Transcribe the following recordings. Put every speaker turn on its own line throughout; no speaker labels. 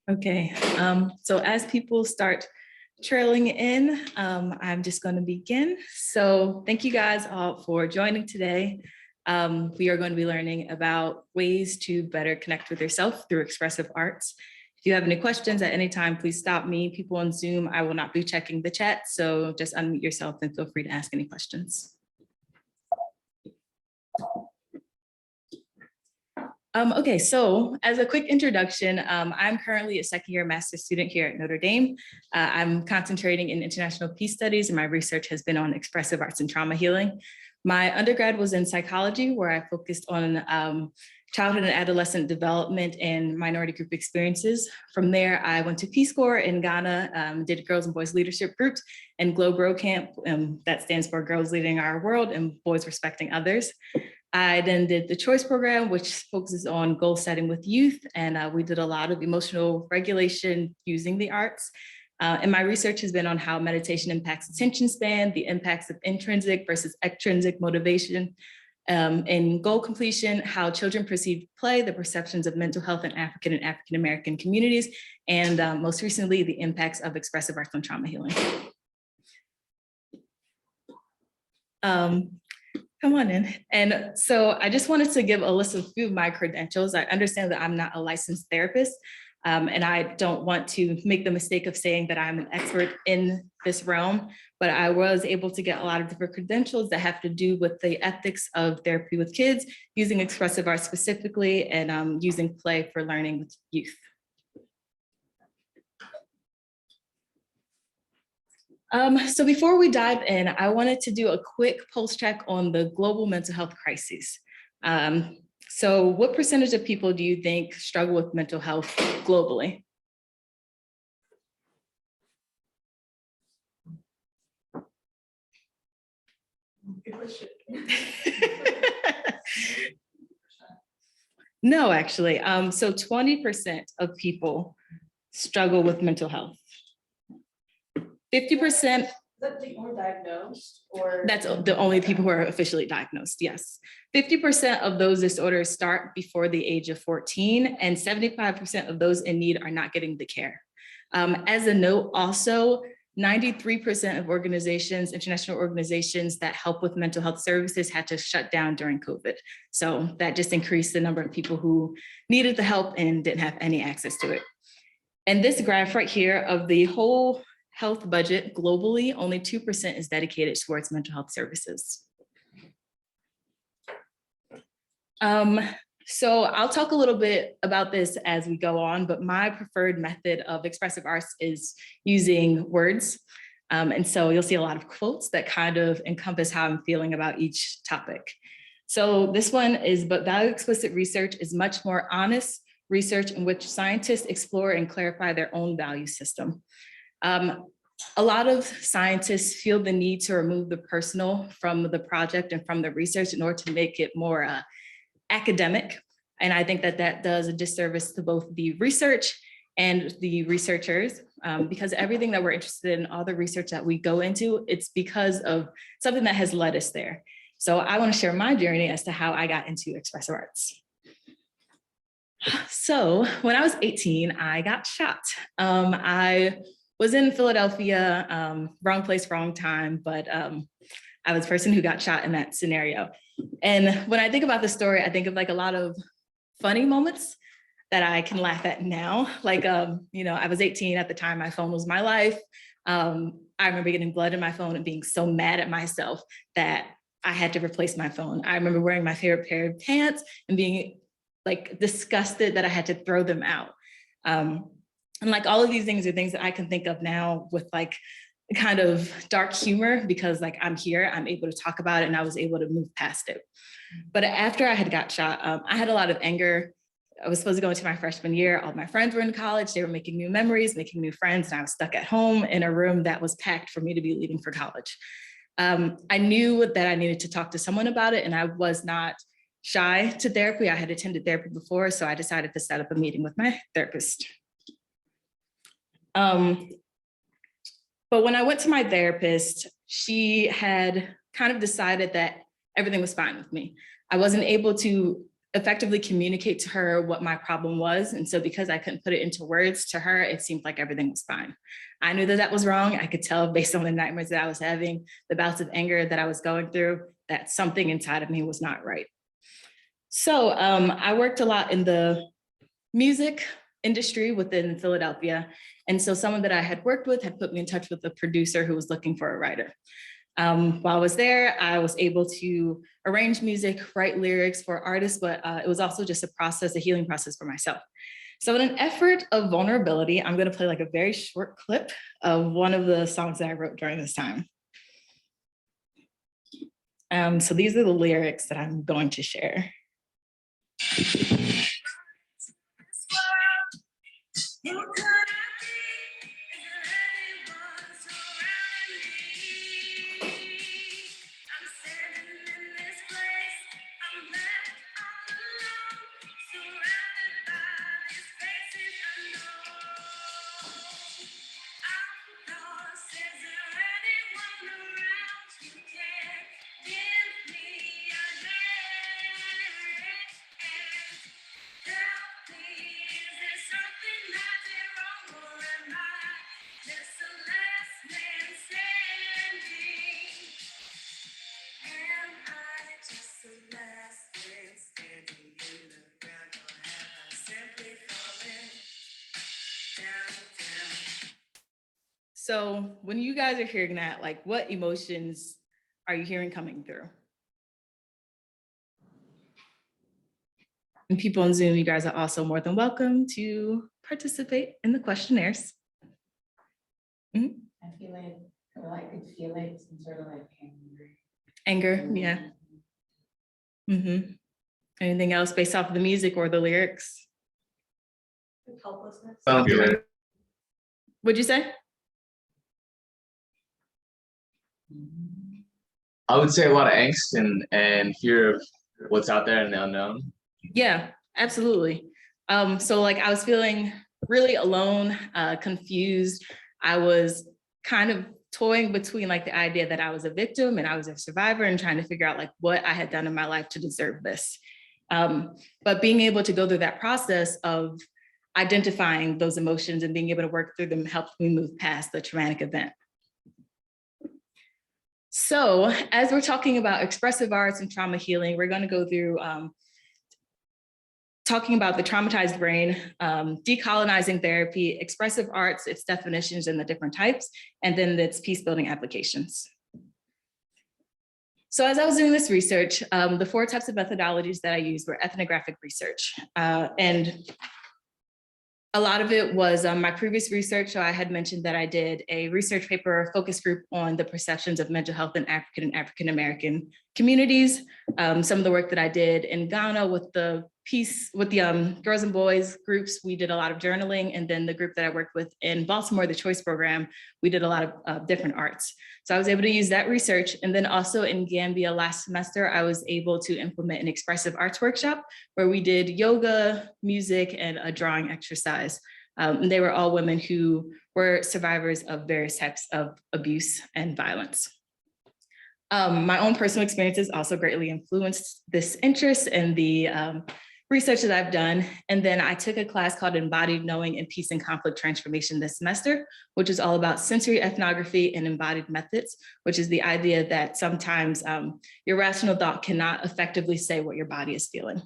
Okay, so as people start trailing in, I'm just going to begin. So thank you guys all for joining today. We are going to be learning about ways to better connect with yourself through expressive arts. If you have any questions at any time, please stop me. People on Zoom, I will not be checking the chat, so just unmute yourself and feel free to ask any questions. Okay, so as a quick introduction, I'm currently a second-year master's student here at Notre Dame. I'm concentrating in international peace studies, and my research has been on expressive arts and trauma healing. My undergrad was in psychology, where I focused on childhood and adolescent development and minority group experiences. From there, I went to Peace Corps in Ghana, did girls and boys leadership groups, and GLOW Camp, that stands for Girls Leading Our World and Boys Respecting Others. I then did the choice program, which focuses on goal setting with youth. And we did a lot of emotional regulation using the arts. And my research has been on how meditation impacts attention span, the impacts of intrinsic versus extrinsic motivation, in goal completion, how children perceive play, the perceptions of mental health in African and African-American communities, and most recently, the impacts of expressive arts on trauma healing. Come on in. And so I just wanted to give a list of a few of my credentials. I understand that I'm not a licensed therapist, and I don't want to make the mistake of saying that I'm an expert in this realm, but I was able to get a lot of different credentials that have to do with the ethics of therapy with kids, using expressive arts specifically, and using play for learning with youth. So before we dive in, I wanted to do a quick pulse check on the global mental health crises. So what percentage of people do you think struggle with mental health globally? No, actually. So 20% of people struggle with mental health. 50%. Is that the only diagnosed, or? That's the only people who are officially diagnosed, yes. 50% of those disorders start before the age of 14, and 75% of those in need are not getting the care. As a note, also, 93% of organizations, international organizations that help with mental health services had to shut down during COVID. So that just increased the number of people who needed the help and didn't have any access to it. And this graph right here of the whole health budget globally, only 2% is dedicated towards mental health services. So I'll talk a little bit about this as we go on, but my preferred method of expressive arts is using words. And so you'll see a lot of quotes that kind of encompass how I'm feeling about each topic. So this one is, but value explicit research is much more honest research in which scientists explore and clarify their own value system. A lot of scientists feel the need to remove the personal from the project and from the research in order to make it more academic. And I think that that does a disservice to both the research and the researchers, because everything that we're interested in, all the research that we go into, it's because of something that has led us there. So I want to share my journey as to how I got into expressive arts. So when I was 18, I got shot. I was in Philadelphia, wrong place, wrong time, but I was the person who got shot in that scenario. And when I think about the story, I think of like a lot of funny moments that I can laugh at now. Like, you know, I was 18 at the time, my phone was my life. I remember getting blood in my phone and being so mad at myself that I had to replace my phone. I remember wearing my favorite pair of pants and being like disgusted that I had to throw them out. And like all of these things are things that I can think of now with like kind of dark humor, because like I'm here, I'm able to talk about it and I was able to move past it. But after I had got shot, I had a lot of anger. I was supposed to go into my freshman year. All my friends were in college. They were making new memories, making new friends. And I was stuck at home in a room that was packed for me to be leaving for college. I knew that I needed to talk to someone about it, and I was not shy to therapy. I had attended therapy before, so I decided to set up a meeting with my therapist. But when I went to my therapist, she had kind of decided that everything was fine with me. I wasn't able to effectively communicate to her what my problem was. And so because I couldn't put it into words to her, it seemed like everything was fine. I knew that that was wrong. I could tell based on the nightmares that I was having, the bouts of anger that I was going through, that something inside of me was not right. So I worked a lot in the music industry within Philadelphia. And so someone that I had worked with had put me in touch with a producer who was looking for a writer. While I was there, I was able to arrange music, write lyrics for artists, but it was also just a process, a healing process for myself. So in an effort of vulnerability, I'm gonna play like a very short clip of one of the songs that I wrote during this time. So these are the lyrics that I'm going to share. So when you guys are hearing that, like what emotions are you hearing coming through? And people on Zoom, you guys are also more than welcome to participate in the questionnaires. Mm-hmm.
I could feel like some sort of like anger.
Anger, yeah. Mm-hmm. Anything else based off of the music or the lyrics?
Helplessness.
What'd you say?
I would say a lot of angst and fear of what's out there in the unknown.
Yeah, absolutely. So like I was feeling really alone, confused. I was kind of toying between like the idea that I was a victim and I was a survivor and trying to figure out like what I had done in my life to deserve this. But being able to go through that process of identifying those emotions and being able to work through them helped me move past the traumatic event. So as we're talking about expressive arts and trauma healing, we're going to go through talking about the traumatized brain, decolonizing therapy, expressive arts, its definitions and the different types, and then its peace building applications. So as I was doing this research, the 4 types of methodologies that I used were ethnographic research. And a lot of it was my previous research. So I had mentioned that I did a research paper focus group on the perceptions of mental health in African and African-American communities. Some of the work that I did in Ghana with the girls and boys groups, we did a lot of journaling. And then the group that I worked with in Baltimore, the Choice Program, we did a lot of different arts. So I was able to use that research. And then also in Gambia last semester, I was able to implement an expressive arts workshop where we did yoga, music, and a drawing exercise. And they were all women who were survivors of various types of abuse and violence. My own personal experiences also greatly influenced this interest and the research that I've done. And then I took a class called Embodied Knowing in Peace and Conflict Transformation this semester, which is all about sensory ethnography and embodied methods, which is the idea that sometimes your rational thought cannot effectively say what your body is feeling.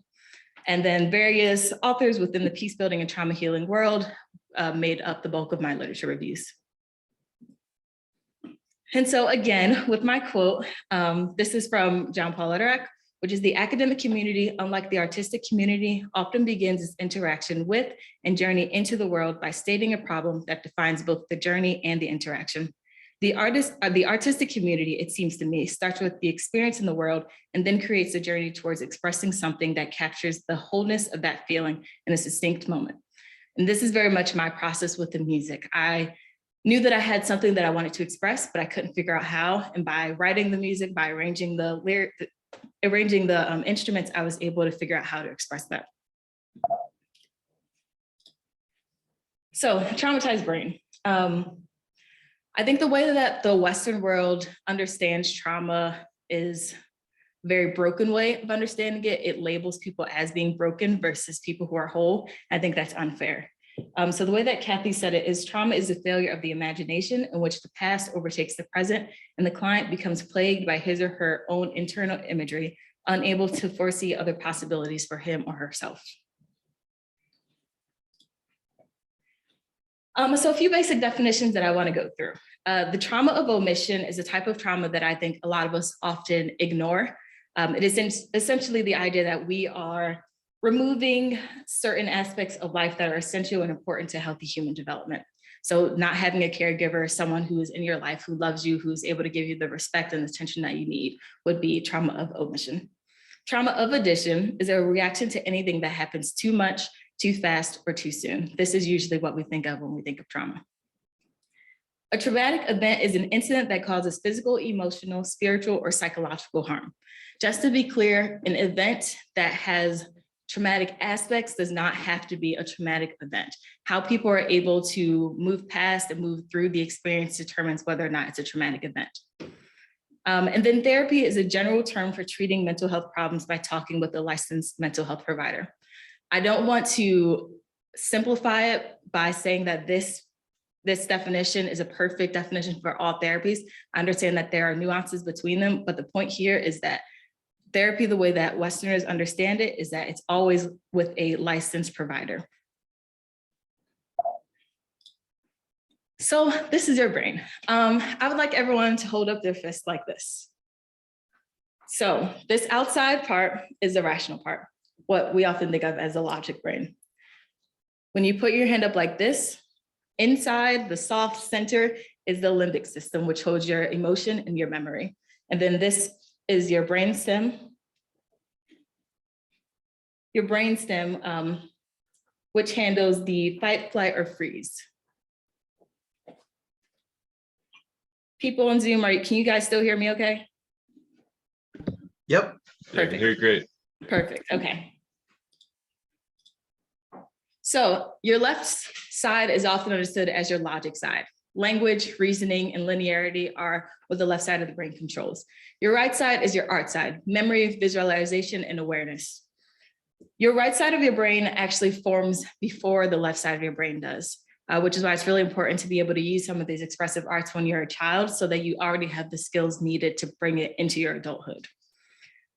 And then various authors within the peace building and trauma healing world made up the bulk of my literature reviews. And so again, with my quote, this is from Jean-Paul Lederach, which is the academic community, unlike the artistic community, often begins its interaction with and journey into the world by stating a problem that defines both the journey and the interaction. The artistic community, it seems to me, starts with the experience in the world and then creates a journey towards expressing something that captures the wholeness of that feeling in a distinct moment. And this is very much my process with the music. I knew that I had something that I wanted to express, but I couldn't figure out how. And by writing the music, by arranging the instruments, I was able to figure out how to express that. So, traumatized brain. I think the way that the Western world understands trauma is very broken way of understanding it. It labels people as being broken versus people who are whole. I think that's unfair. So the way that Kathy said it is trauma is a failure of the imagination in which the past overtakes the present and the client becomes plagued by his or her own internal imagery, unable to foresee other possibilities for him or herself. So a few basic definitions that I want to go through. The trauma of omission is a type of trauma that I think a lot of us often ignore. It is essentially the idea that we are removing certain aspects of life that are essential and important to healthy human development. So not having a caregiver, someone who is in your life, who loves you, who's able to give you the respect and attention that you need would be trauma of omission. Trauma of addition is a reaction to anything that happens too much, too fast, or too soon. This is usually what we think of when we think of trauma. A traumatic event is an incident that causes physical, emotional, spiritual, or psychological harm. Just to be clear, an event that has traumatic aspects does not have to be a traumatic event. How people are able to move past and move through the experience determines whether or not it's a traumatic event. And then therapy is a general term for treating mental health problems by talking with a licensed mental health provider. I don't want to simplify it by saying that this definition is a perfect definition for all therapies. I understand that there are nuances between them, but the point here is that therapy, the way that Westerners understand it, is that it's always with a licensed provider. So this is your brain. I would like everyone to hold up their fist like this. So this outside part is the rational part, what we often think of as the logic brain. When you put your hand up like this, inside the soft center is the limbic system, which holds your emotion and your memory. And then this is your brainstem. Your brainstem, which handles the fight, flight, or freeze. People on Zoom, can you guys still hear me okay?
Yep.
Yeah, I can hear you great.
Perfect, okay. So your left side is often understood as your logic side. Language, reasoning, and linearity are what the left side of the brain controls. Your right side is your art side, memory, visualization, and awareness. Your right side of your brain actually forms before the left side of your brain does, which is why it's really important to be able to use some of these expressive arts when you're a child so that you already have the skills needed to bring it into your adulthood.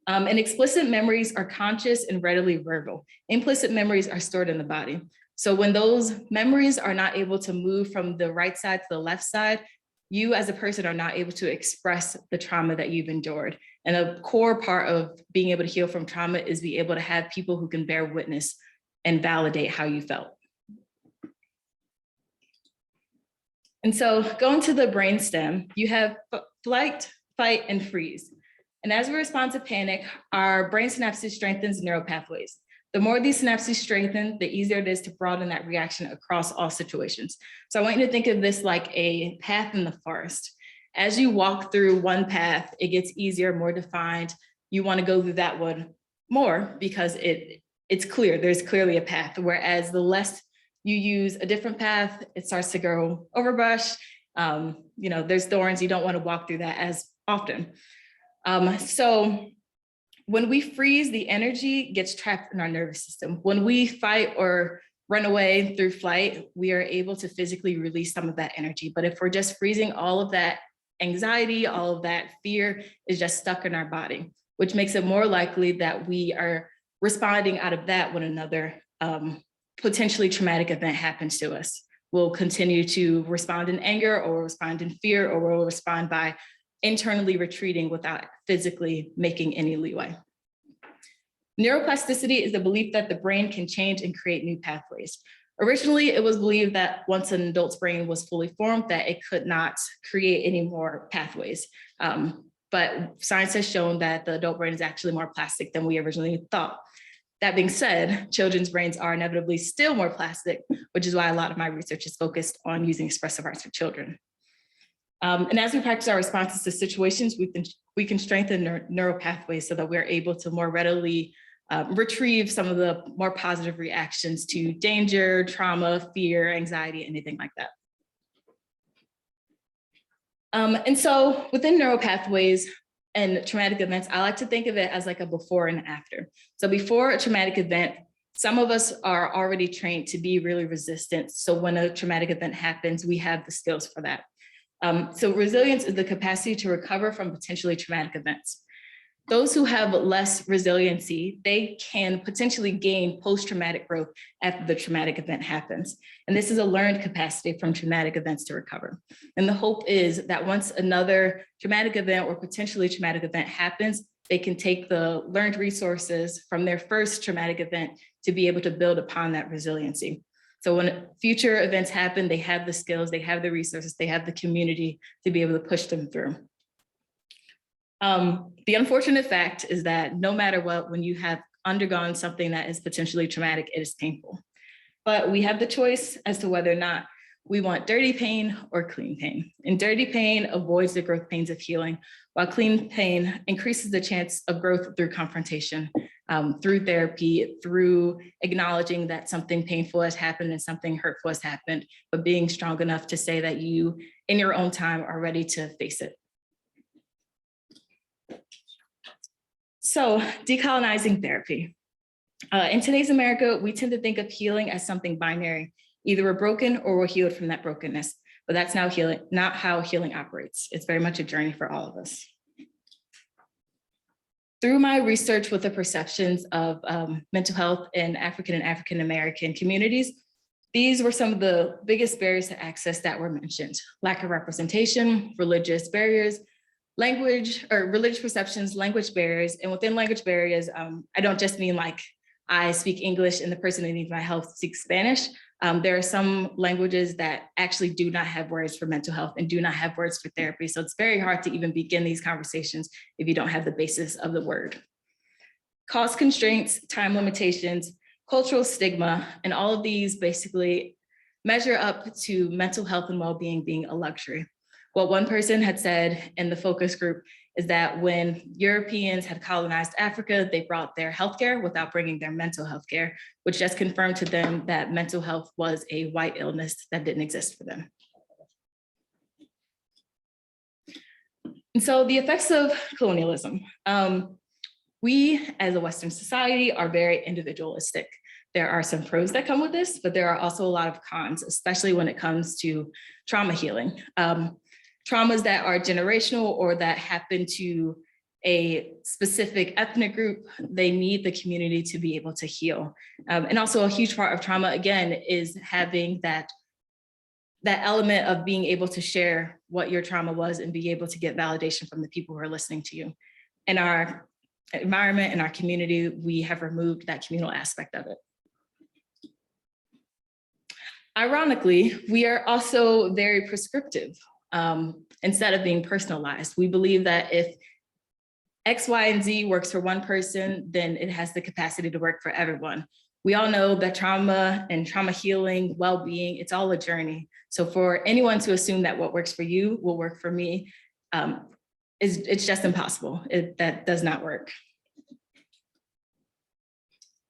And explicit memories are conscious and readily verbal. Implicit memories are stored in the body. So when those memories are not able to move from the right side to the left side, you as a person are not able to express the trauma that you've endured. And a core part of being able to heal from trauma is be able to have people who can bear witness and validate how you felt. And so going to the brainstem, you have flight, fight, and freeze. And as we respond to panic, our brain synapses strengthens neural pathways. The more these synapses strengthen, the easier it is to broaden that reaction across all situations. So I want you to think of this like a path in the forest. As you walk through one path, it gets easier, more defined. You want to go through that one more because it's clear, there's clearly a path. Whereas the less you use a different path, it starts to go overbrush. There's thorns, you don't want to walk through that as often. So when we freeze, the energy gets trapped in our nervous system. When we fight or run away through flight, we are able to physically release some of that energy. But if we're just freezing, all of that anxiety, all of that fear is just stuck in our body, which makes it more likely that we are responding out of that when another potentially traumatic event happens to us. We'll continue to respond in anger, or we'll respond in fear, or we'll respond by internally retreating without physically making any leeway. Neuroplasticity is the belief that the brain can change and create new pathways. Originally, it was believed that once an adult's brain was fully formed, that it could not create any more pathways. But science has shown that the adult brain is actually more plastic than we originally thought. That being said, children's brains are inevitably still more plastic, which is why a lot of my research is focused on using expressive arts for children. And as we practice our responses to situations, we can strengthen neural pathways so that we're able to more readily retrieve some of the more positive reactions to danger, trauma, fear, anxiety, anything like that. And so within neural pathways, and traumatic events, I like to think of it as like a before and after. So before a traumatic event, some of us are already trained to be really resistant. So when a traumatic event happens, we have the skills for that. So resilience is the capacity to recover from potentially traumatic events. Those who have less resiliency, they can potentially gain post-traumatic growth after the traumatic event happens. And this is a learned capacity from traumatic events to recover. And the hope is that once another traumatic event or potentially traumatic event happens, they can take the learned resources from their first traumatic event to be able to build upon that resiliency. So when future events happen, they have the skills, they have the resources, they have the community to be able to push them through. The unfortunate fact is that no matter what, when you have undergone something that is potentially traumatic, it is painful. But we have the choice as to whether or not we want dirty pain or clean pain. And dirty pain avoids the growth pains of healing, while clean pain increases the chance of growth through confrontation, through therapy, through acknowledging that something painful has happened and something hurtful has happened, but being strong enough to say that you, in your own time, are ready to face it. So, decolonizing therapy. In today's America, we tend to think of healing as something binary. Either we're broken or we're healed from that brokenness, but that's not how healing operates. It's very much a journey for all of us. Through my research with the perceptions of mental health in African and African American communities, these were some of the biggest barriers to access that were mentioned: lack of representation, religious barriers, language or religious perceptions, language barriers. And within language barriers, I don't just mean like I speak English and the person that needs my help speaks Spanish. There are some languages that actually do not have words for mental health and do not have words for therapy. So it's very hard to even begin these conversations if you don't have the basis of the word. Cost constraints, time limitations, cultural stigma, and all of these basically measure up to mental health and well-being being a luxury. What one person had said in the focus group is that when Europeans had colonized Africa, they brought their healthcare without bringing their mental health care, which just confirmed to them that mental health was a white illness that didn't exist for them. And so the effects of colonialism. We as a Western society are very individualistic. There are some pros that come with this, but there are also a lot of cons, especially when it comes to trauma healing. Traumas that are generational or that happen to a specific ethnic group, they need the community to be able to heal. And also a huge part of trauma, again, is having that element of being able to share what your trauma was and be able to get validation from the people who are listening to you. In our environment, in our community, we have removed that communal aspect of it. Ironically, we are also very prescriptive. Instead of being personalized. We believe that if X, Y, and Z works for one person, then it has the capacity to work for everyone. We all know that trauma and trauma healing, well-being, it's all a journey. So for anyone to assume that what works for you will work for me, it's just impossible. That does not work.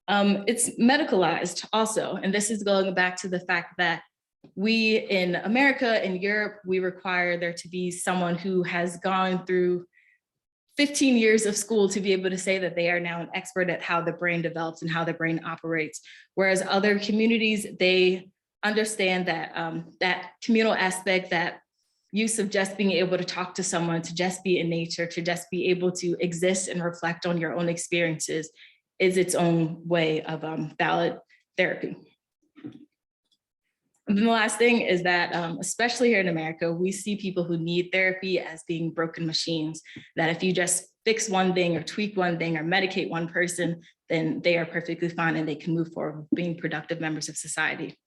It's medicalized also, and this is going back to the fact that we in America, in Europe, we require there to be someone who has gone through 15 years of school to be able to say that they are now an expert at how the brain develops and how the brain operates. Whereas other communities, they understand that that communal aspect, that use of just being able to talk to someone, to just be in nature, to just be able to exist and reflect on your own experiences is its own way of valid therapy. And then the last thing is that, especially here in America, we see people who need therapy as being broken machines, that if you just fix one thing or tweak one thing or medicate one person, then they are perfectly fine and they can move forward with being productive members of society.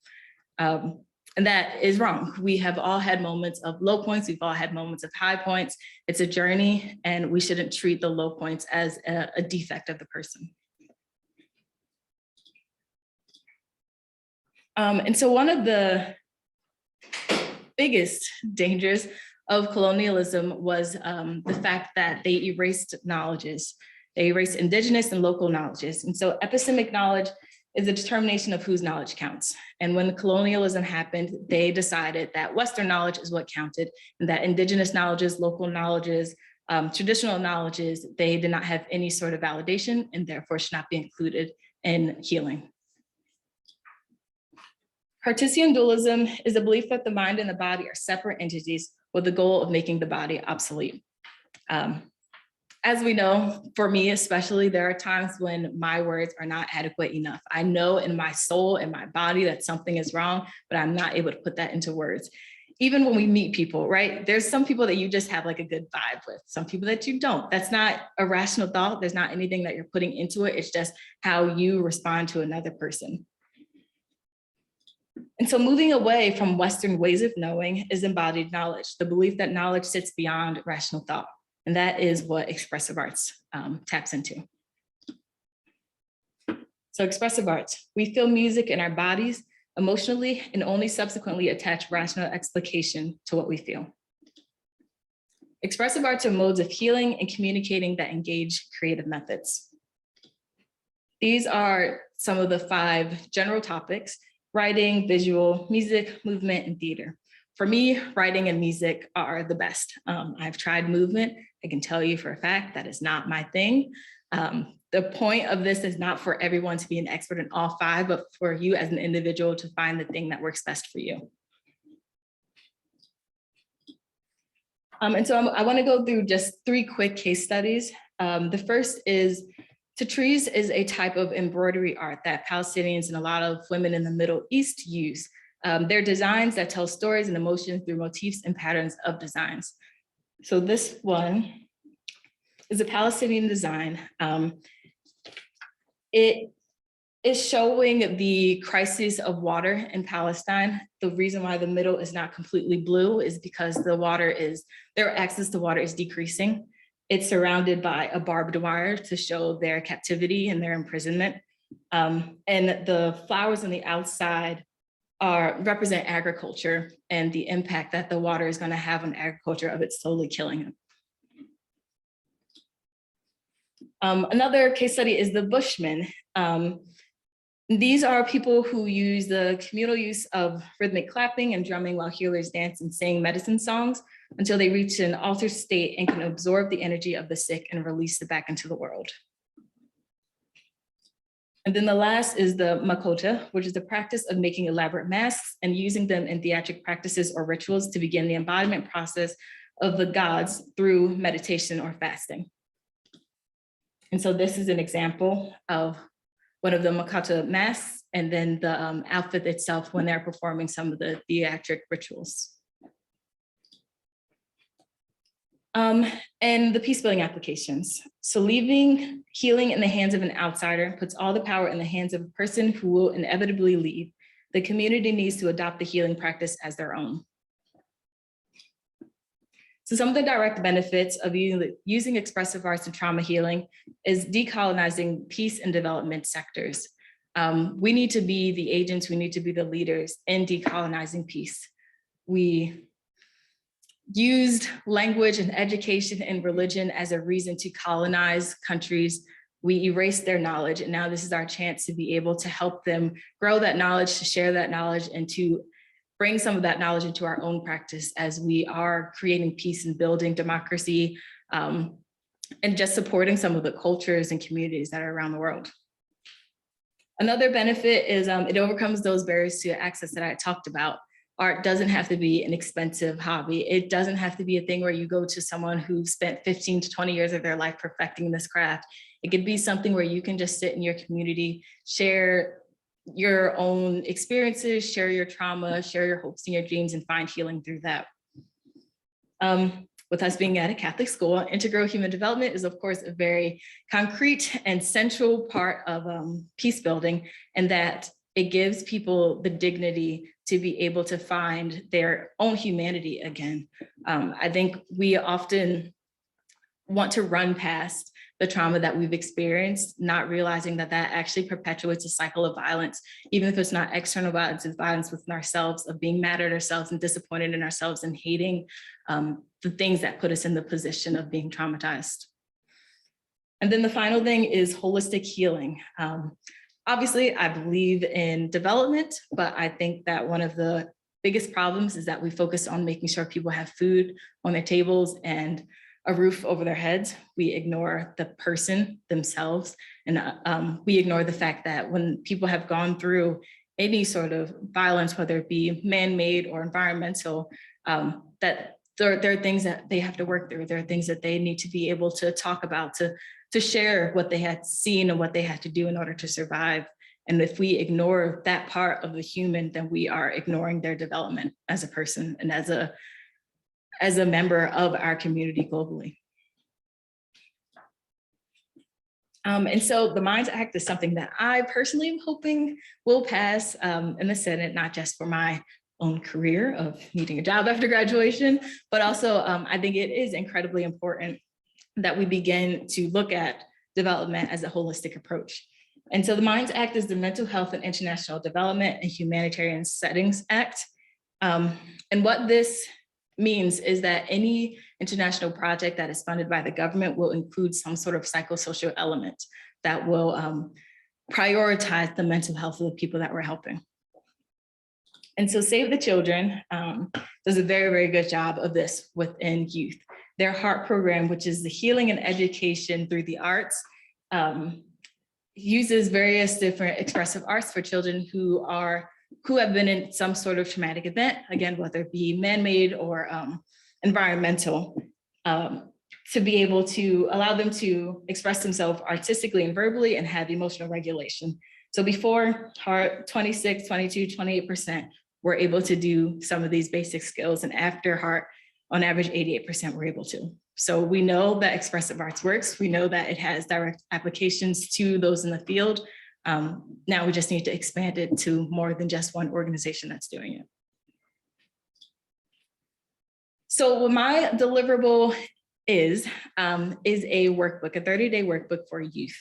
And that is wrong. We have all had moments of low points. We've all had moments of high points. It's a journey, and we shouldn't treat the low points as a defect of the person. And so one of the biggest dangers of colonialism was the fact that they erased knowledges. They erased indigenous and local knowledges. And so epistemic knowledge is a determination of whose knowledge counts. And when colonialism happened, they decided that Western knowledge is what counted, and that indigenous knowledges, local knowledges, Traditional knowledge is they did not have any sort of validation and therefore should not be included in healing. Cartesian dualism is the belief that the mind and the body are separate entities with the goal of making the body obsolete. As we know, for me especially, there are times when my words are not adequate enough. I know in my soul and my body that something is wrong, but I'm not able to put that into words. Even when we meet people, right? There's some people that you just have like a good vibe with, some people that you don't. That's not a rational thought. There's not anything that you're putting into it. It's just how you respond to another person. And so moving away from Western ways of knowing is embodied knowledge, the belief that knowledge sits beyond rational thought. And that is what expressive arts taps into. So expressive arts, we feel music in our bodies emotionally and only subsequently attach rational explication to what we feel. Expressive arts are modes of healing and communicating that engage creative methods. These are some of the 5 general topics: writing, visual, music, movement, and theater. For me, writing and music are the best. I've tried movement. I can tell you for a fact that is not my thing. The point of this is not for everyone to be an expert in all 5, but for you as an individual to find the thing that works best for you. And so I want to go through just 3 quick case studies. The first is Tatriz is a type of embroidery art that Palestinians and a lot of women in the Middle East use. They're designs that tell stories and emotions through motifs and patterns of designs. So this one is a Palestinian design. It is showing the crisis of water in Palestine. The reason why the middle is not completely blue is because their access to water is decreasing. It's surrounded by a barbed wire to show their captivity and their imprisonment. And the flowers on the outside represent agriculture and the impact that the water is going to have on agriculture of it slowly killing it. Another case study is the Bushmen. These are people who use the communal use of rhythmic clapping and drumming while healers dance and sing medicine songs until they reach an altered state and can absorb the energy of the sick and release it back into the world. And then the last is the Makota, which is the practice of making elaborate masks and using them in theatric practices or rituals to begin the embodiment process of the gods through meditation or fasting. And so this is an example of one of the Makota masks and then the outfit itself when they're performing some of the theatric rituals. And the peace building applications. So leaving healing in the hands of an outsider puts all the power in the hands of a person who will inevitably leave. The community needs to adopt the healing practice as their own. So some of the direct benefits of using expressive arts and trauma healing is decolonizing peace and development sectors. We need to be the agents, we need to be the leaders in decolonizing peace. We used language and education and religion as a reason to colonize countries. We erased their knowledge, and now this is our chance to be able to help them grow that knowledge, to share that knowledge, and to bring some of that knowledge into our own practice as we are creating peace and building democracy, and just supporting some of the cultures and communities that are around the world. Another benefit is it overcomes those barriers to access that I talked about. Art doesn't have to be an expensive hobby. It doesn't have to be a thing where you go to someone who spent 15 to 20 years of their life perfecting this craft. It could be something where you can just sit in your community, share your own experiences, share your trauma, share your hopes and your dreams, and find healing through that. With us being at a Catholic school, integral human development is of course a very concrete and central part of peace building, and that it gives people the dignity to be able to find their own humanity again. I think we often want to run past the trauma that we've experienced, not realizing that that actually perpetuates a cycle of violence, even if it's not external violence, it's violence within ourselves, of being mad at ourselves and disappointed in ourselves and hating the things that put us in the position of being traumatized. And then the final thing is holistic healing. Obviously, I believe in development, but I think that one of the biggest problems is that we focus on making sure people have food on their tables and a roof over their heads, we ignore the person themselves, and we ignore the fact that when people have gone through any sort of violence, whether it be man-made or environmental, that there are things that they have to work through. There are things that they need to be able to talk about, to share what they had seen and what they had to do in order to survive. And if we ignore that part of the human, then we are ignoring their development as a person and as a member of our community globally. And so the MINDS Act is something that I personally am hoping will pass in the Senate, not just for my own career of needing a job after graduation, but also I think it is incredibly important that we begin to look at development as a holistic approach. And so the MINDS Act is the Mental Health and International Development and Humanitarian Settings Act. And what this means is that any international project that is funded by the government will include some sort of psychosocial element that will prioritize the mental health of the people that we're helping. And so Save the Children does a very, very good job of this within youth. Their HEART program, which is the healing and education through the arts, uses various different expressive arts for children who have been in some sort of traumatic event, again, whether it be man-made or environmental, to be able to allow them to express themselves artistically and verbally and have emotional regulation. So before HEART, 26, 22, 28% were able to do some of these basic skills, and after HEART, on average, 88% were able to. So we know that expressive arts works. We know that it has direct applications to those in the field. Now we just need to expand it to more than just one organization that's doing it. So what my deliverable is a workbook, a 30-day workbook for youth.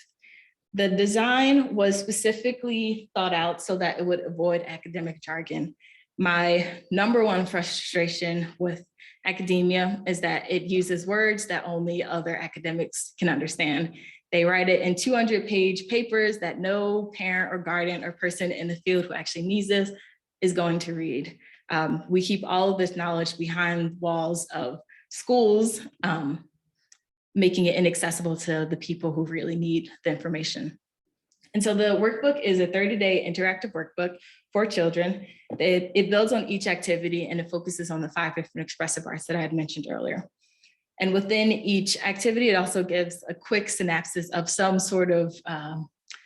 The design was specifically thought out so that it would avoid academic jargon. My number one frustration with academia is that it uses words that only other academics can understand. They write it in 200-page papers that no parent or guardian or person in the field who actually needs this is going to read. We keep all of this knowledge behind walls of schools, making it inaccessible to the people who really need the information. And so the workbook is a 30-day interactive workbook for children. It builds on each activity and it focuses on the 5 different expressive arts that I had mentioned earlier. And within each activity, it also gives a quick synopsis of some sort of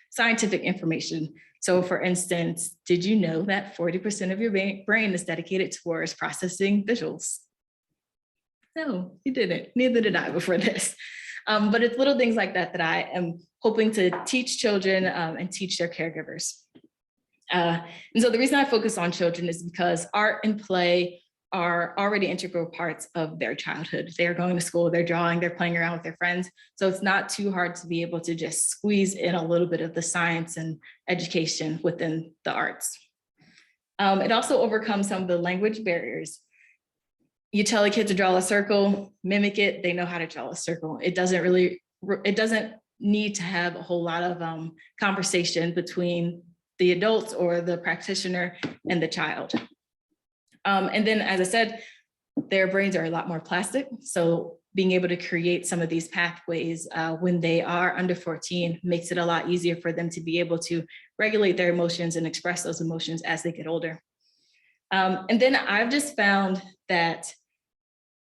scientific information. So for instance, did you know that 40% of your brain is dedicated towards processing visuals? No, you didn't. Neither did I before this. But it's little things like that that I am hoping to teach children and teach their caregivers. And so the reason I focus on children is because art and play are already integral parts of their childhood. They're going to school, they're drawing, they're playing around with their friends. So it's not too hard to be able to just squeeze in a little bit of the science and education within the arts. It also overcomes some of the language barriers. You tell a kid to draw a circle, mimic it, they know how to draw a circle. It doesn't need to have a whole lot of conversation between the adults or the practitioner and the child. And then, as I said, their brains are a lot more plastic. So being able to create some of these pathways when they are under 14 makes it a lot easier for them to be able to regulate their emotions and express those emotions as they get older. And then I've just found that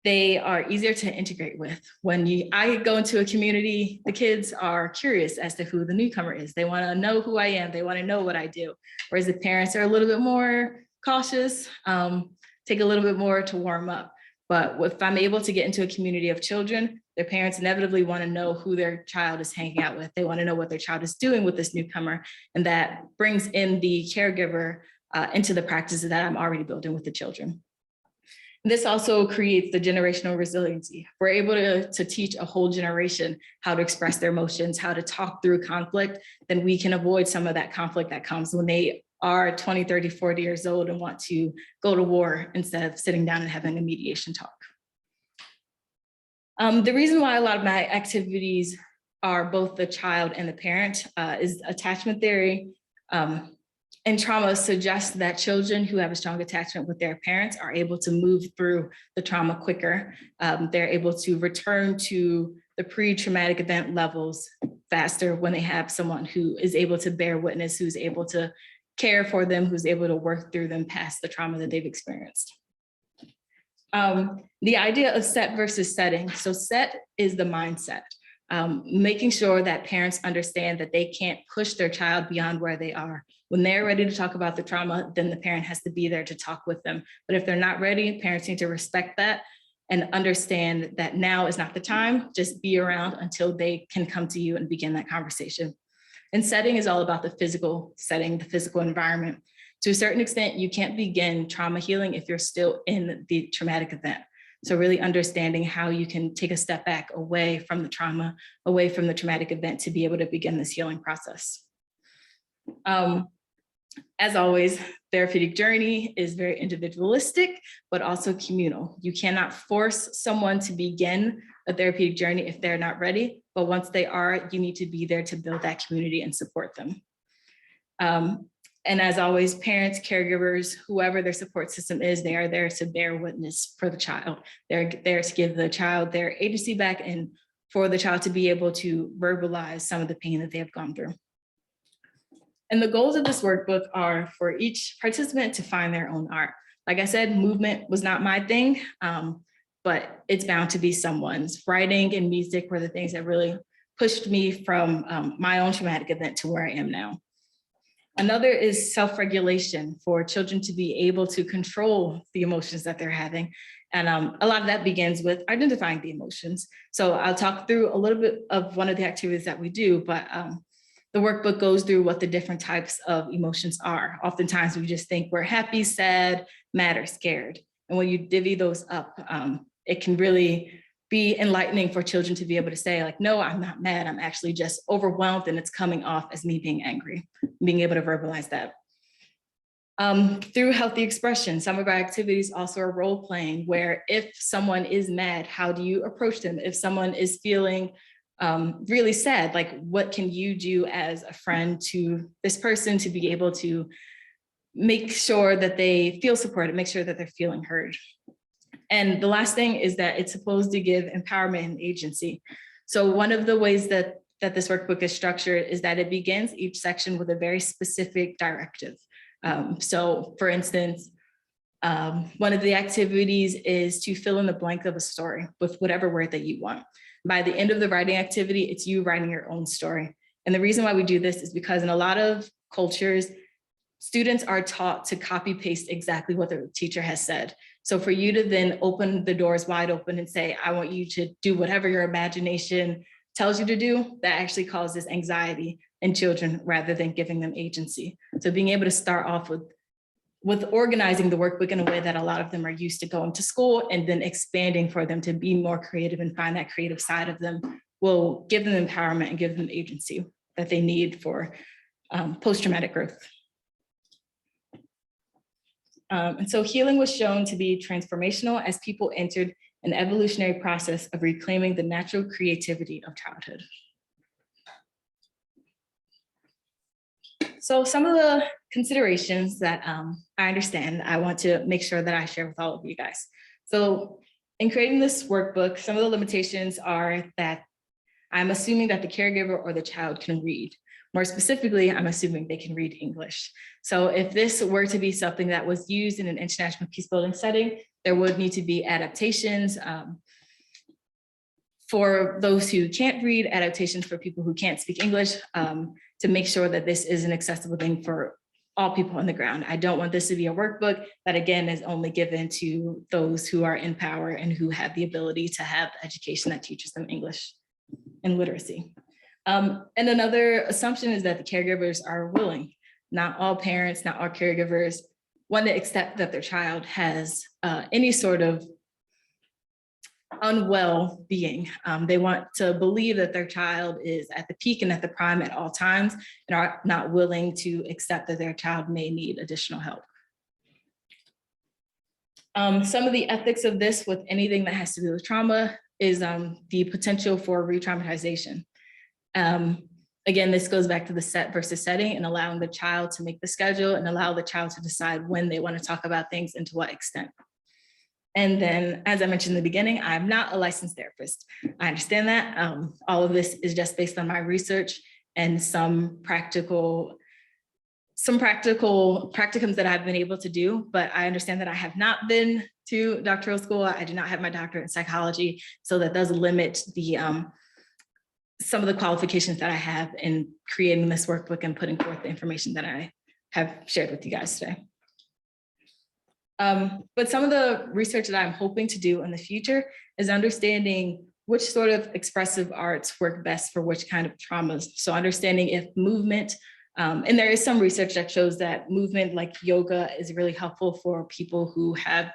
they are easier to integrate with. When I go into a community, the kids are curious as to who the newcomer is. They want to know who I am. They want to know what I do. Whereas the parents are a little bit more cautious, take a little bit more to warm up. But if I'm able to get into a community of children, their parents inevitably want to know who their child is hanging out with. They want to know what their child is doing with this newcomer. And that brings in the caregiver into the practices that I'm already building with the children. This also creates the generational resiliency. We're able to teach a whole generation how to express their emotions, how to talk through conflict, then we can avoid some of that conflict that comes when they are 20, 30, 40 years old and want to go to war instead of sitting down and having a mediation talk. The reason why a lot of my activities are both the child and the parent is attachment theory. and trauma suggests that children who have a strong attachment with their parents are able to move through the trauma quicker. They're able to return to the pre-traumatic event levels faster when they have someone who is able to bear witness, who's able to care for them, who's able to work through them past the trauma that they've experienced. The idea of set versus setting. So set is the mindset, making sure that parents understand that they can't push their child beyond where they are. When they're ready to talk about the trauma, then the parent has to be there to talk with them. But if they're not ready, parents need to respect that and understand that now is not the time. Just be around until they can come to you and begin that conversation. And setting is all about the physical setting, the physical environment. To a certain extent, you can't begin trauma healing if you're still in the traumatic event. So really understanding how you can take a step back away from the trauma, away from the traumatic event to be able to begin this healing process. As always, therapeutic journey is very individualistic, but also communal. You cannot force someone to begin a therapeutic journey if they're not ready, but once they are, you need to be there to build that community and support them. And as always, parents, caregivers, whoever their support system is, they are there to bear witness for the child. They're there to give the child their agency back and for the child to be able to verbalize some of the pain that they have gone through. And the goals of this workbook are for each participant to find their own art. Like I said, movement was not my thing, but it's bound to be someone's. Writing and music were the things that really pushed me from my own traumatic event to where I am now. Another is self-regulation, for children to be able to control the emotions that they're having. And a lot of that begins with identifying the emotions. So I'll talk through a little bit of one of the activities that we do, but the workbook goes through what the different types of emotions are. Oftentimes we just think we're happy, sad, mad, or scared. And when you divvy those up, it can really be enlightening for children to be able to say, like, no, I'm not mad. I'm actually just overwhelmed and it's coming off as me being angry, being able to verbalize that. Through healthy expression, some of our activities also are role playing, where if someone is mad, how do you approach them? If someone is feeling really sad, like what can you do as a friend to this person to be able to make sure that they feel supported, make sure that they're feeling heard. And the last thing is that it's supposed to give empowerment and agency. So one of the ways that this workbook is structured is that it begins each section with a very specific directive. So for instance, one of the activities is to fill in the blank of a story with whatever word that you want. By the end of the writing activity, it's you writing your own story. And the reason why we do this is because in a lot of cultures, students are taught to copy paste exactly what the teacher has said. So for you to then open the doors wide open and say, I want you to do whatever your imagination tells you to do, that actually causes anxiety in children rather than giving them agency. So being able to start off with organizing the workbook in a way that a lot of them are used to going to school and then expanding for them to be more creative and find that creative side of them will give them empowerment and give them agency that they need for post-traumatic growth. And so healing was shown to be transformational as people entered an evolutionary process of reclaiming the natural creativity of childhood. So some of the considerations that I understand, I want to make sure that I share with all of you guys. So in creating this workbook, some of the limitations are that I'm assuming that the caregiver or the child can read. More specifically, I'm assuming they can read English. So if this were to be something that was used in an international peacebuilding setting, there would need to be adaptations for those who can't read, adaptations for people who can't speak English, to make sure that this is an accessible thing for all people on the ground. I don't want this to be a workbook that, again, is only given to those who are in power and who have the ability to have education that teaches them English and literacy. And another assumption is that the caregivers are willing. Not all parents, not all caregivers want to accept that their child has any sort of unwell being. They want to believe that their child is at the peak and at the prime at all times and are not willing to accept that their child may need additional help. Some of the ethics of this with anything that has to do with trauma is the potential for re-traumatization. Again, this goes back to the set versus setting and allowing the child to make the schedule and allow the child to decide when they want to talk about things and to what extent. And then, as I mentioned in the beginning, I'm not a licensed therapist. I understand that. All of this is just based on my research and some practicums that I've been able to do, but I understand that I have not been to doctoral school. I do not have my doctorate in psychology, so that does limit the some of the qualifications that I have in creating this workbook and putting forth the information that I have shared with you guys today. But some of the research that I'm hoping to do in the future is understanding which sort of expressive arts work best for which kind of traumas. So understanding if movement, and there is some research that shows that movement like yoga is really helpful for people who have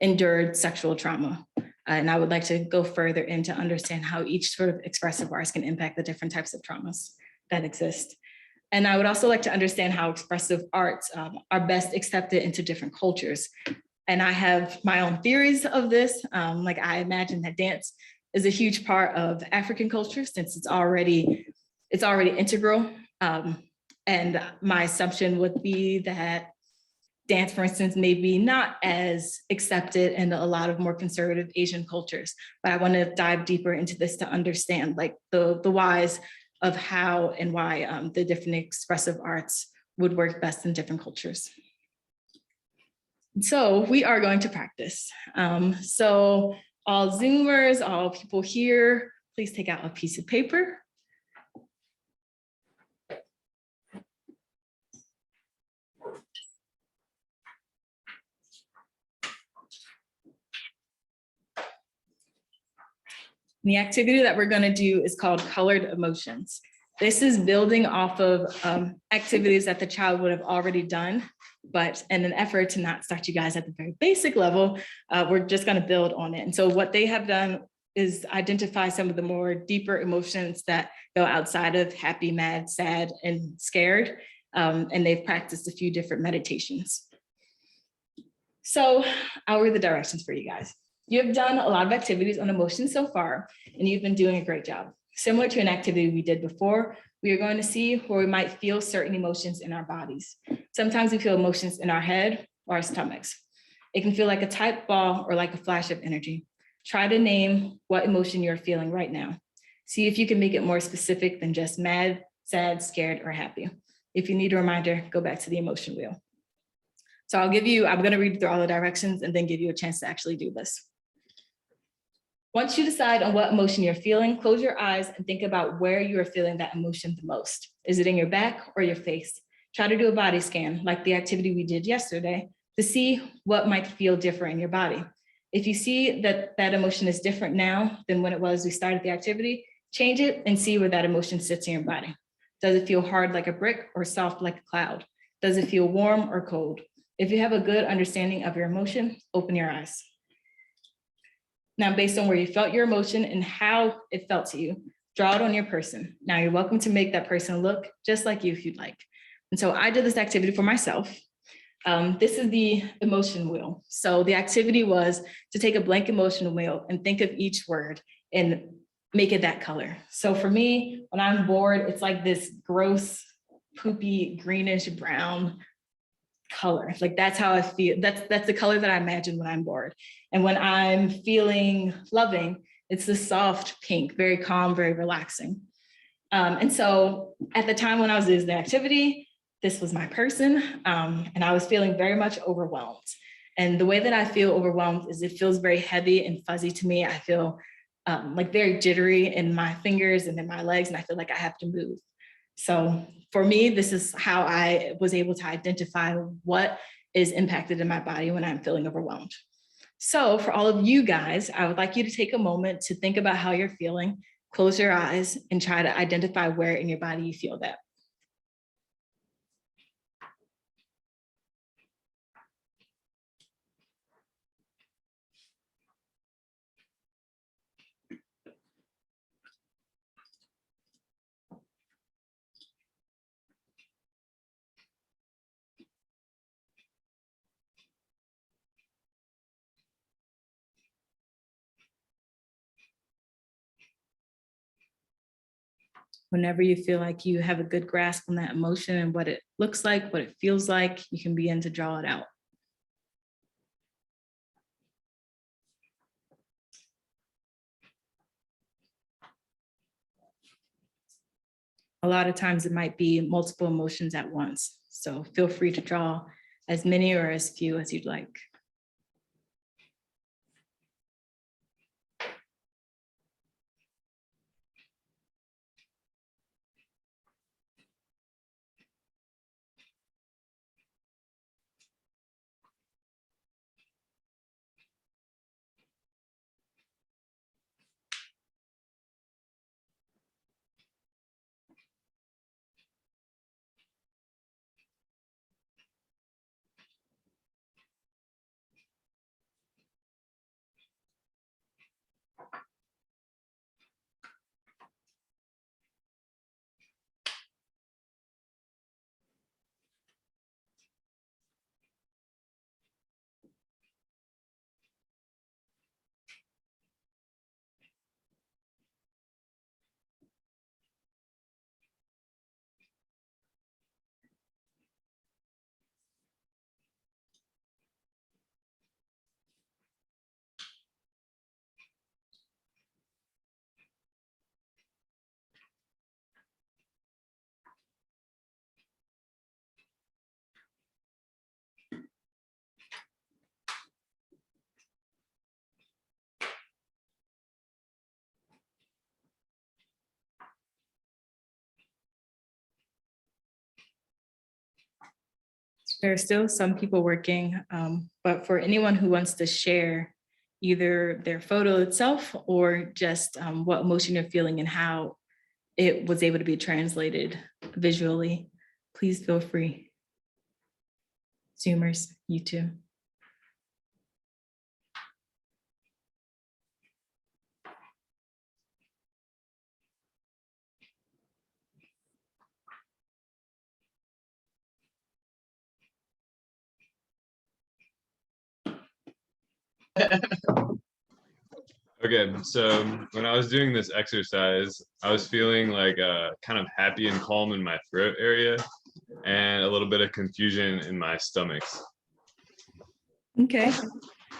endured sexual trauma. And I would like to go further in to understand how each sort of expressive arts can impact the different types of traumas that exist. And I would also like to understand how expressive arts are best accepted into different cultures. And I have my own theories of this. Like I imagine that dance is a huge part of African culture since it's already integral. And my assumption would be that dance, for instance, may be not as accepted in a lot of more conservative Asian cultures. But I want to dive deeper into this to understand like the whys of how and why the different expressive arts would work best in different cultures. So we are going to practice. So all Zoomers, all people here, please take out a piece of paper. The activity that we're going to do is called colored emotions. This is building off of activities that the child would have already done, but in an effort to not start you guys at the very basic level, we're just going to build on it. And so what they have done is identify some of the more deeper emotions that go outside of happy, mad, sad, and scared. And they've practiced a few different meditations. So I'll read the directions for you guys. You have done a lot of activities on emotions so far, and you've been doing a great job. Similar to an activity we did before, we are going to see where we might feel certain emotions in our bodies. Sometimes we feel emotions in our head or our stomachs. It can feel like a tight ball or like a flash of energy. Try to name what emotion you're feeling right now. See if you can make it more specific than just mad, sad, scared, or happy. If you need a reminder, go back to the emotion wheel. So I'm going to read through all the directions and then give you a chance to actually do this. Once you decide on what emotion you're feeling, close your eyes and think about where you are feeling that emotion the most. Is it in your back or your face? Try to do a body scan, like the activity we did yesterday, to see what might feel different in your body. If you see that that emotion is different now than when it was we started the activity, change it and see where that emotion sits in your body. Does it feel hard like a brick or soft like a cloud? Does it feel warm or cold? If you have a good understanding of your emotion, open your eyes. Now, based on where you felt your emotion and how it felt to you, draw it on your person. Now you're welcome to make that person look just like you if you'd like. And so I did this activity for myself. This is the emotion wheel. So the activity was to take a blank emotion wheel and think of each word and make it that color. So for me, when I'm bored, it's like this gross, poopy, greenish brown color. Like that's how I feel. That's the color that I imagine when I'm bored. And when I'm feeling loving, it's the soft pink, very calm, very relaxing. And so at the time when I was doing the activity, this was my person, and I was feeling very much overwhelmed. And the way that I feel overwhelmed is it feels very heavy and fuzzy to me. I feel like very jittery in my fingers and in my legs, and I feel like I have to move. So for me, this is how I was able to identify what is impacted in my body when I'm feeling overwhelmed. So for all of you guys, I would like you to take a moment to think about how you're feeling, close your eyes, and try to identify where in your body you feel that. Whenever you feel like you have a good grasp on that emotion and what it looks like, what it feels like, you can begin to draw it out. A lot of times it might be multiple emotions at once. So feel free to draw as many or as few as you'd like. There are still some people working, but for anyone who wants to share either their photo itself or just what emotion you're feeling and how it was able to be translated visually, please feel free. Zoomers, you too.
Okay, so when I was doing this exercise, I was feeling like kind of happy and calm in my throat area and a little bit of confusion in my stomach.
Okay,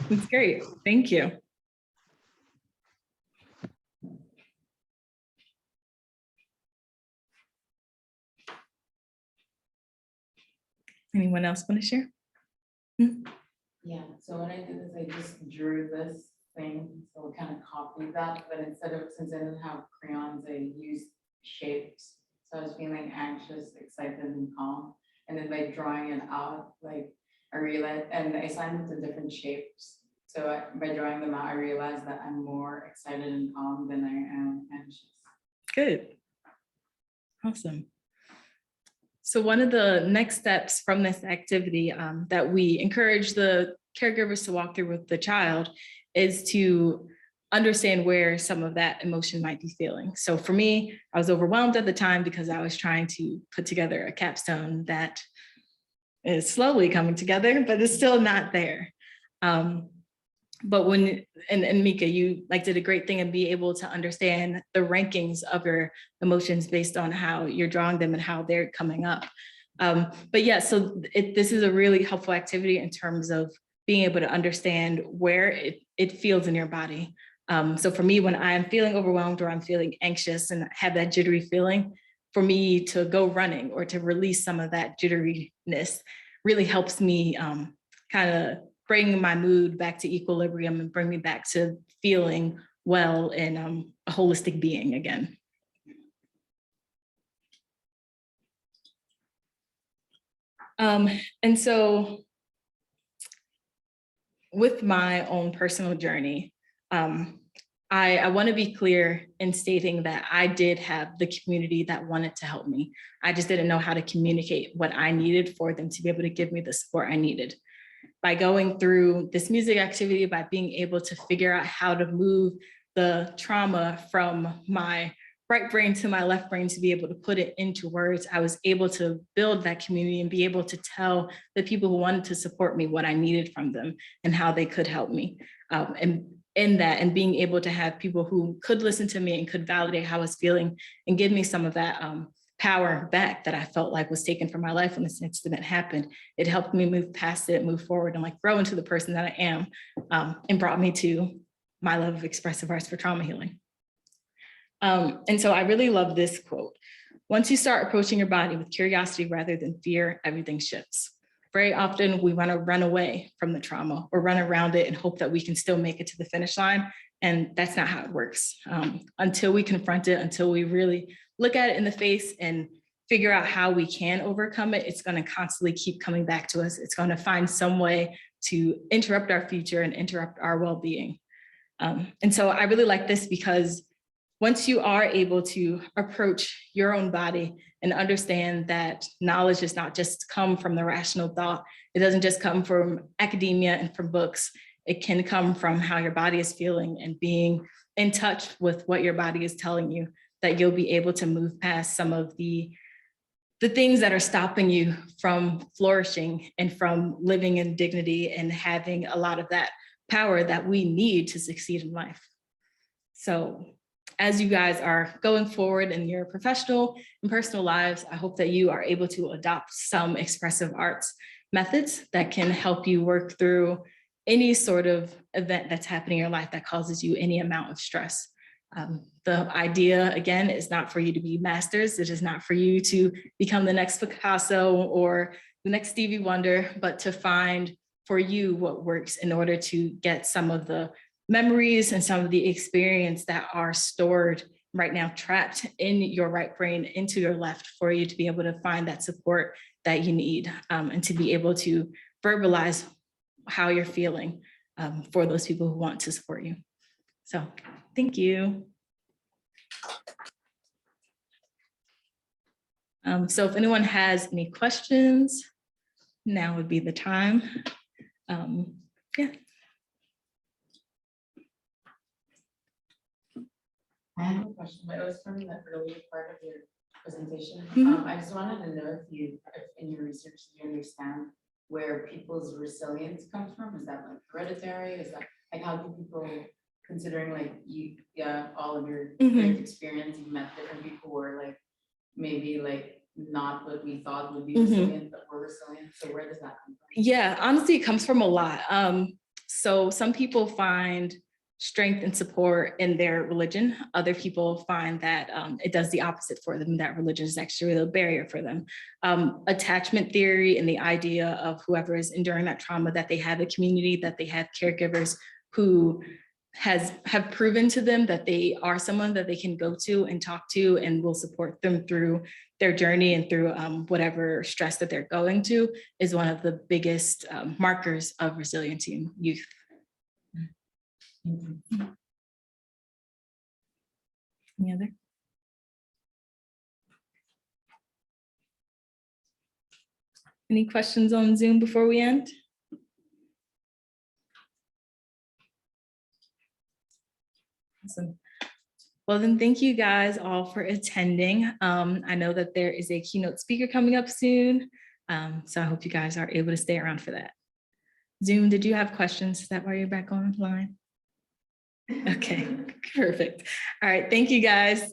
that's great. Thank you. Anyone else want to share?
Yeah, so when I did this, I just drew this thing, so I kind of copied that, but instead of, since I didn't have crayons, I used shapes. So I was feeling anxious, excited, and calm. And then by drawing it out, like I realized, and I assigned them to different shapes. So by drawing them out, I realized that I'm more excited and calm than I am anxious.
Good. Awesome. So one of the next steps from this activity that we encourage the caregivers to walk through with the child is to understand where some of that emotion might be feeling. So for me, I was overwhelmed at the time because I was trying to put together a capstone that is slowly coming together, but it's still not there. But when, and Mika, you like did a great thing and be able to understand the rankings of your emotions based on how you're drawing them and how they're coming up. But yeah, so this is a really helpful activity in terms of being able to understand where it feels in your body. So for me, when I'm feeling overwhelmed or I'm feeling anxious and have that jittery feeling, for me to go running or to release some of that jitteriness really helps me kind of bring my mood back to equilibrium and bring me back to feeling well and a holistic being again. And so with my own personal journey, I want to be clear in stating that I did have the community that wanted to help me. I just didn't know how to communicate what I needed for them to be able to give me the support I needed. By going through this music activity, by being able to figure out how to move the trauma from my right brain to my left brain to be able to put it into words, I was able to build that community and be able to tell the people who wanted to support me what I needed from them and how they could help me. And in that, and being able to have people who could listen to me and could validate how I was feeling and give me some of that power back that I felt like was taken from my life when this incident happened. It helped me move past it, move forward, and like grow into the person that I am, and brought me to my love of expressive arts for trauma healing. And so I really love this quote. Once you start approaching your body with curiosity rather than fear, everything shifts. Very often we want to run away from the trauma or run around it and hope that we can still make it to the finish line. And that's not how it works. Until we confront it, until we really look at it in the face and figure out how we can overcome it, it's going to constantly keep coming back to us. It's going to find some way to interrupt our future and interrupt our well-being. And so I really like this because once you are able to approach your own body and understand that knowledge does not just come from the rational thought, it doesn't just come from academia and from books, it can come from how your body is feeling and being in touch with what your body is telling you, that you'll be able to move past some of the things that are stopping you from flourishing and from living in dignity and having a lot of that power that we need to succeed in life. So as you guys are going forward in your professional and personal lives, I hope that you are able to adopt some expressive arts methods that can help you work through any sort of event that's happening in your life that causes you any amount of stress. The idea, again, is not for you to be masters. It is not for you to become the next Picasso or the next Stevie Wonder, but to find for you what works in order to get some of the memories and some of the experience that are stored right now, trapped in your right brain into your left, for you to be able to find that support that you need, and to be able to verbalize how you're feeling for those people who want to support you. So thank you. So if anyone has any questions, now would be the time. Yeah.
I have a question, but it was from the earlier part of your presentation.
Mhm.
I just wanted to know if in your research, you understand where people's resilience comes from? Is that like hereditary? Is that like, how do people, considering like all of your
Mhm.
experience, you've met different people who are like, maybe like not what we thought would be
Mhm.
resilient, but were resilient. So where does that come from?
Yeah, honestly, it comes from a lot. So some people find strength and support in their religion. Other people find that it does the opposite for them, that religion is actually a barrier for them. Attachment theory and the idea of whoever is enduring that trauma, that they have a community, that they have caregivers who have proven to them that they are someone that they can go to and talk to and will support them through their journey and through whatever stress that they're going to, is one of the biggest markers of resiliency in youth. Any other? Any questions on Zoom before we end? Awesome. Well, then thank you guys all for attending. I know that there is a keynote speaker coming up soon. So I hope you guys are able to stay around for that. Zoom, did you have questions? Is that why you're back online? Okay, perfect. All right, thank you guys.